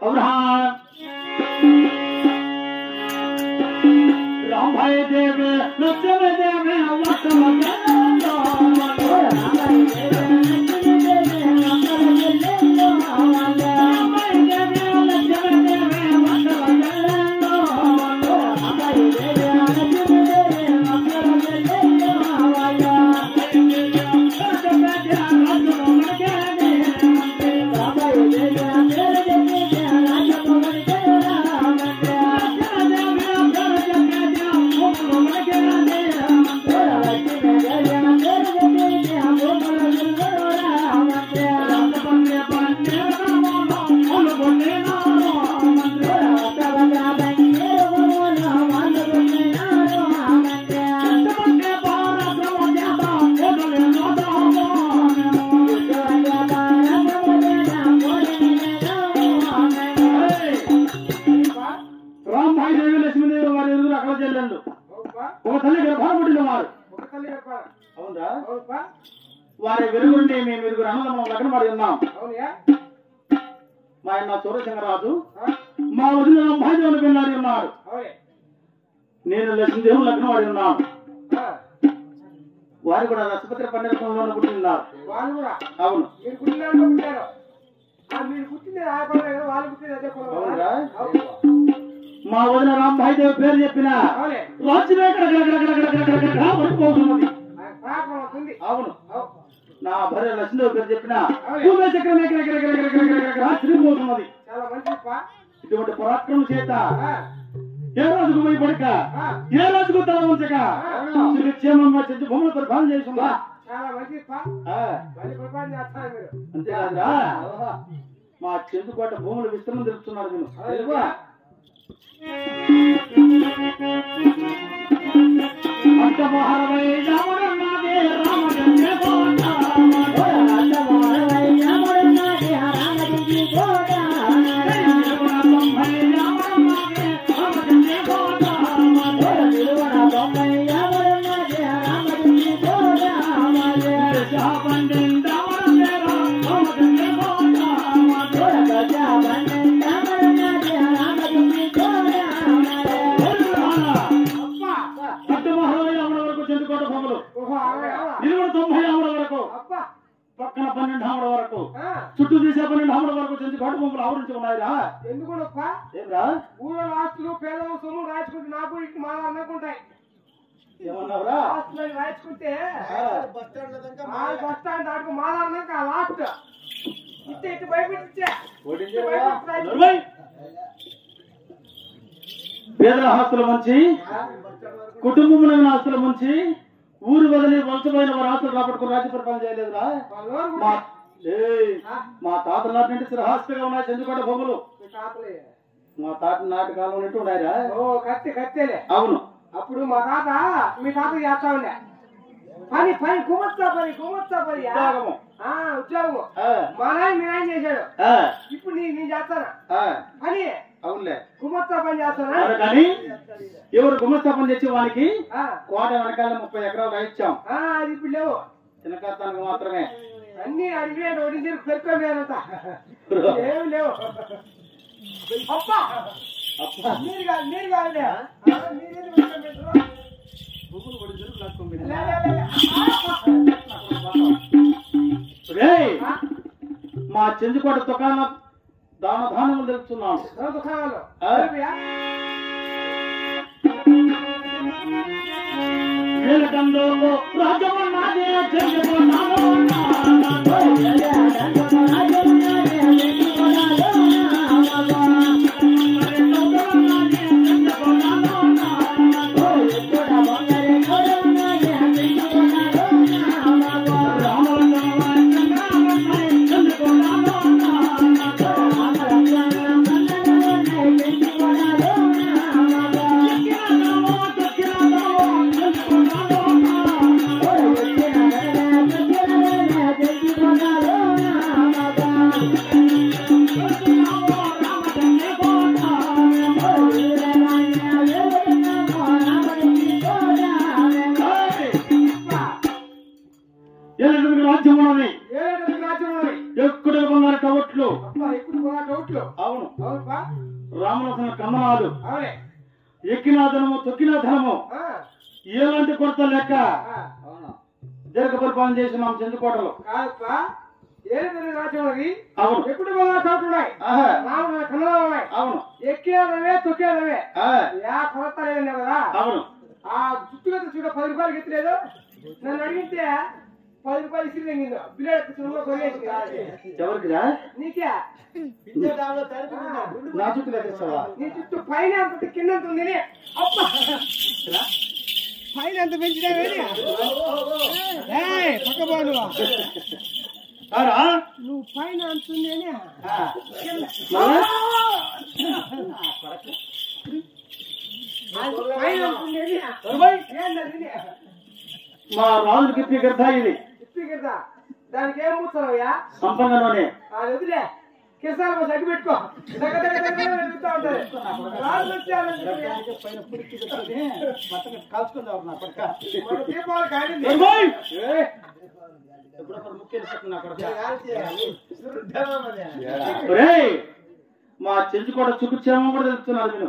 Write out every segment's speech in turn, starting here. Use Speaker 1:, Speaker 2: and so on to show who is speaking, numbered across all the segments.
Speaker 1: राम भाई देवे लक्ष्मण देवे వారి వెలుగుండి మేము ఇరుగురు అన్నదమ్ములం లగ్న పడి ఉన్నాం. మా అన్న సూర్యశంకరరాజు మా వదిన భాగ్యవని పిల్లాడి ఉన్నారు. నేను లక్ష్మీదేవులు లగ్న పడి ఉన్నాను. వారు కూడా రసపత్ర పండితంలో పుట్టి ఉన్నారు. అవును. మా వదిన రాంభాయిదేవి పేరు చెప్పిన రాజ్యమే పడిపోతున్నది. అవును. నా భార్య లక్ష్మీదేవి పేరు చెప్పిన తిరిగిపోతున్నది. ఇటువంటి పరాక్రమం చేత ఏ రోజుకు పోయి పడక ఏ రోజుకు తల ఉంచక క్షేమంగా చెంది భూములు పరిపాలన చేస్తుందా. అంతేకాదురా మా చెందుకోట భూములు విస్తరణ తెలుపుతున్నారు. మీరు అంతమోహరమై రాముడన్నాదే రామచంద్ర కోట పక్కన 12 ఆమడ వరకు చుట్టూ తీసే 12 ఆమడ వరకు చెంచుకోట భూములు ఆవరించి ఉన్నాయిరా. ఎందుకురా ఊళ్ళో ఆస్తులు పేదల సొమ్ము రాయించుకుంటే నాకు ఇటు మా అనుకుంటాయి. ఏమన్నావురా? ఆస్తులు రాయించుకుంటే బస్ స్టాండ్ దాటుకు మా అన్నాక లాస్ట్ ఇట్టే ఇటు భయపెట్టించా. పేదల ఆస్తుల మంచి కుటుంబం ఆస్తుల మంచి ఊరు వదిలి వంశమైన వారి ఆస్తులు రాబట్టుకుని రాజ్య పరిపాలన చేయలేదురా. మా తాతల నాటి నుండి స్థిరహాస్తిగా ఉన్నాయి చెందుకోట భూములు. మా తాత నాటి కాలం నుండి ఉన్నాయిరా. కత్తేలే. అవును. అప్పుడు మా తాత మీ తాత చేస్తా ఉండే పని గుమస్తా పని ఉద్యోగము మా నాయన మీ నాయన చేశాడు. ఇప్పుడు నేను చేస్తానా పని. అవునులే. గుమస్తా పని చేస్తానా కానీ ఎవరు గుమస్తా పని తెచ్చి వానికి కోట వెనకాల 30 ఎకరాలు రాయించాం. అది ఇప్పుడు లేవు. చిన్నకాస్తానికి మాత్రమే అన్ని అడిగి ఒడి పెరుకోలేనంత ఏమి లేవు. మీరు కాదులే మా చెంచుకోట దుకాణం దానధానములు తెలుపుతున్నాను. దుకాణాలు రాజమన్నాదే అవును రామలక్ష్మణ కందనాలు ఎక్కిన ధనము తొక్కిన ధనము ఎలాంటి కొరత లెక్క దీర్ఘ పరిపాలన చేసినాం చెందుకోటలో అవును ఎప్పుడు చోటున్నాయి కన్నడాలు అవును ఎక్కేదవే తొక్కేదవే కొరత లేదన్నా కదా అవును ఆ జుట్టుగా చూడ 10 రూపాయలు ఎత్తలేదు నన్ను అడిగితే 10 రూపాయలు ఇచ్చి ఎవరికిరా నీకే నా చుట్టూ తెస్తావా నీ చుట్టూ పైన అంత కిందంత ఉంది పైన ఎంత పెంచినా పక్క నువ్వు పైన అంతుంది మా రాజుకి ఇప్పిగడతా ఇది ఇప్పిగడతా దానికి ఏం మూర్చవయ్యా సంపంగంలోనే వదిలే కిసాన్ బస్ అడ్డు పెట్టుకో మా చెంచు కూడా చూపించామో కూడా తెలుస్తున్నారు మీరు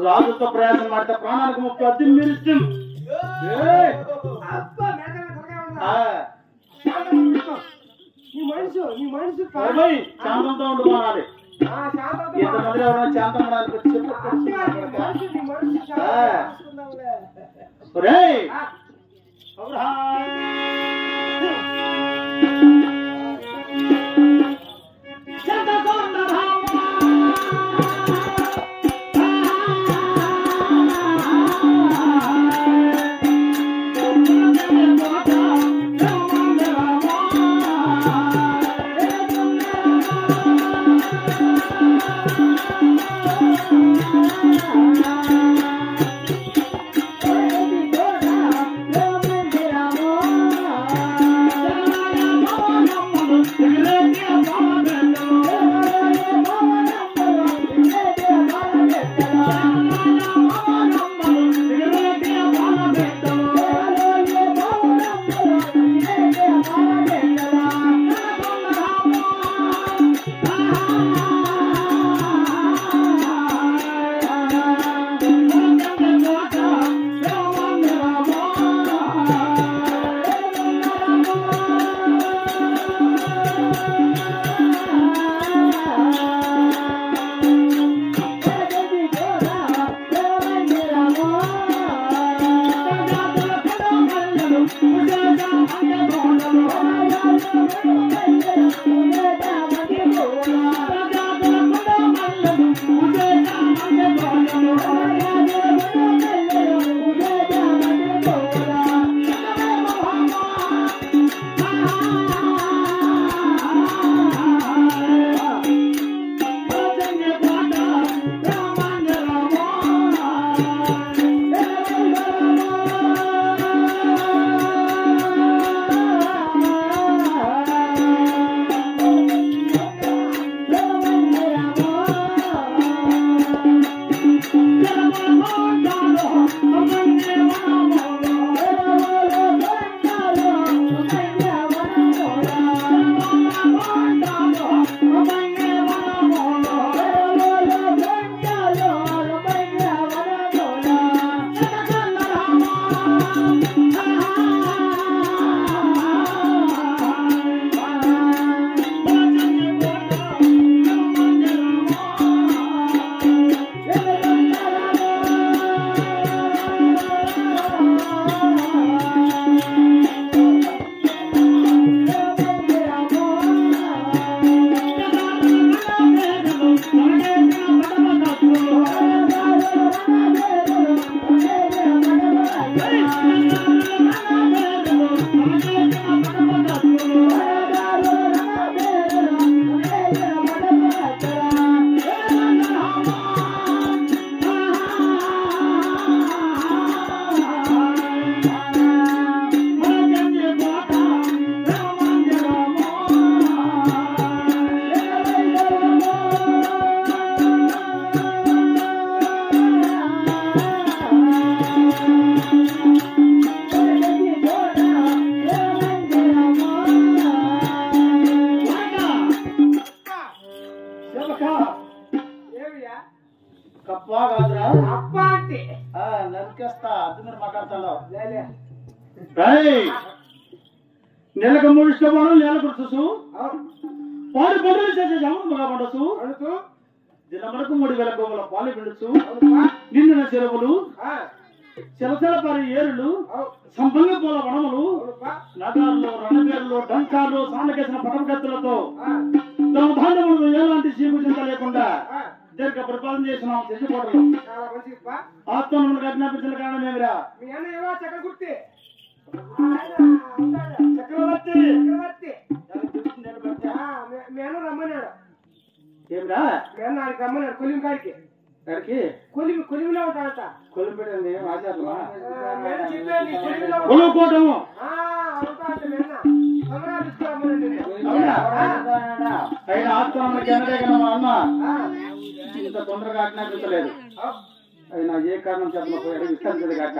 Speaker 1: రాజుతో ప్రయాసం మాడితే ప్రాణానికి ముఖ్య అతి మీరు శాంతంతో ఉండుకోవాలి ఎంతమంది ఎవరైనా శాంతం
Speaker 2: Ramon.
Speaker 1: అబ్బా అంటే నరికేస్తా అది మీరు మాట్లాడతాను నెలకు 3 ఇష్టపడు నెలకు చూసు పాలు పండుగ చేసే జమగా పండసు దినమరకు 3000 గోవుల పాలు పిండుచు నిండిన చెరువులు చిలచల పారి ఏరులు సంపంగ పూల వనములు నగారులు రణబేరులు డంకాలు సానకేసిన పటంకత్తులతో తమ భాండములు ఎలాంటి సీగు చింత లేకుండా దీర్ఘ పరిపాలన చేసినాం చెంచుకోటలు ఆత్మను అజ్ఞాపించిన కారణం ఏమిరా చక్రవర్తి మేన రమ్మన్నాడు ఏమిరా మేన నాకు రమ్మన్నాడు కొలిమి కాడికి కాడికి కొలిమిలో ఉంటాడట కొలిమి పెట్టండి కొలుకోవటము అయినా ఆత్మకి అన్న ఇంత తొందరగా ఆజ్ఞాపించలేదు అయినా ఏ కారణం చెప్పకపోయాడు విస్తరించదు కాక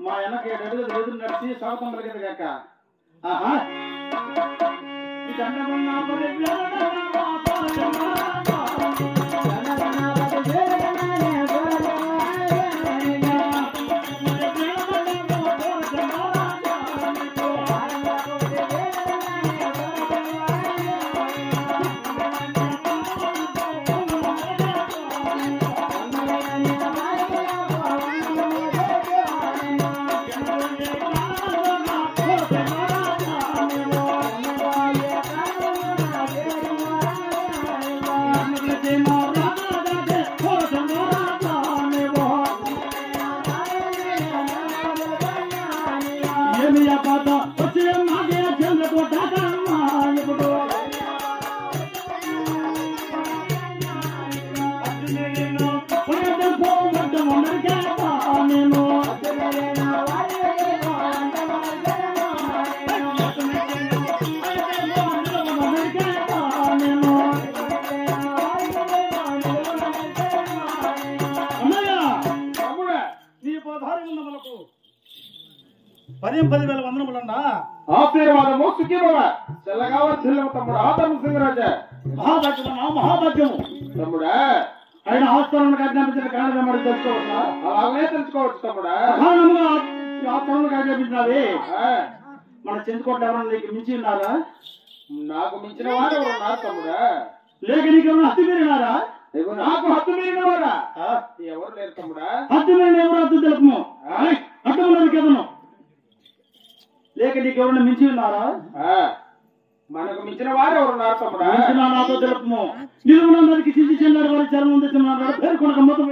Speaker 1: మా వెనక 7 అడుగులు ఎదురు నడిచి స్వాగతం పలికింది కాక ఆహా పదివేల వందనములన్నా ఆశీర్వాదము సుఖీభవ తెల్లగావ జిల్లము తమ్ముడు ఆదరణ సింగరాజా మహాభాగ్యము తమ్ముడా ఆయన ఆస్థానానికి ఆజ్ఞాపించిన కారణం మరి తెలుసుకోవచ్చా అలాగే తెలుసుకోవచ్చు తమ్ముడా ఆస్థానానికి ఆజ్ఞాపించినది మన చెందుకోట ఎవరన్నా నీకు మించి ఉన్నారా నాకు మించిన వారు ఉన్నారు తమ్ముడా లేక నీకు ఎవరు హద్దు మీరినారా నాకు హద్దు మీరినవారా ఎవరు లేరు తమ్ముడా హద్దు మీరిన ఎవరు హద్దు తెలుపు హద్దు కేవలం లేక నీకు ఎవరైనా మించి ఉన్నారా మనకు మించిన వారు ఎవరున్నారు తమ్ముడా నాతో తెలుపు నిలువునందరికి చిల్లి చెల్లారు వారి చర్మం తెచ్చిన పేర్కొనక మొత్తం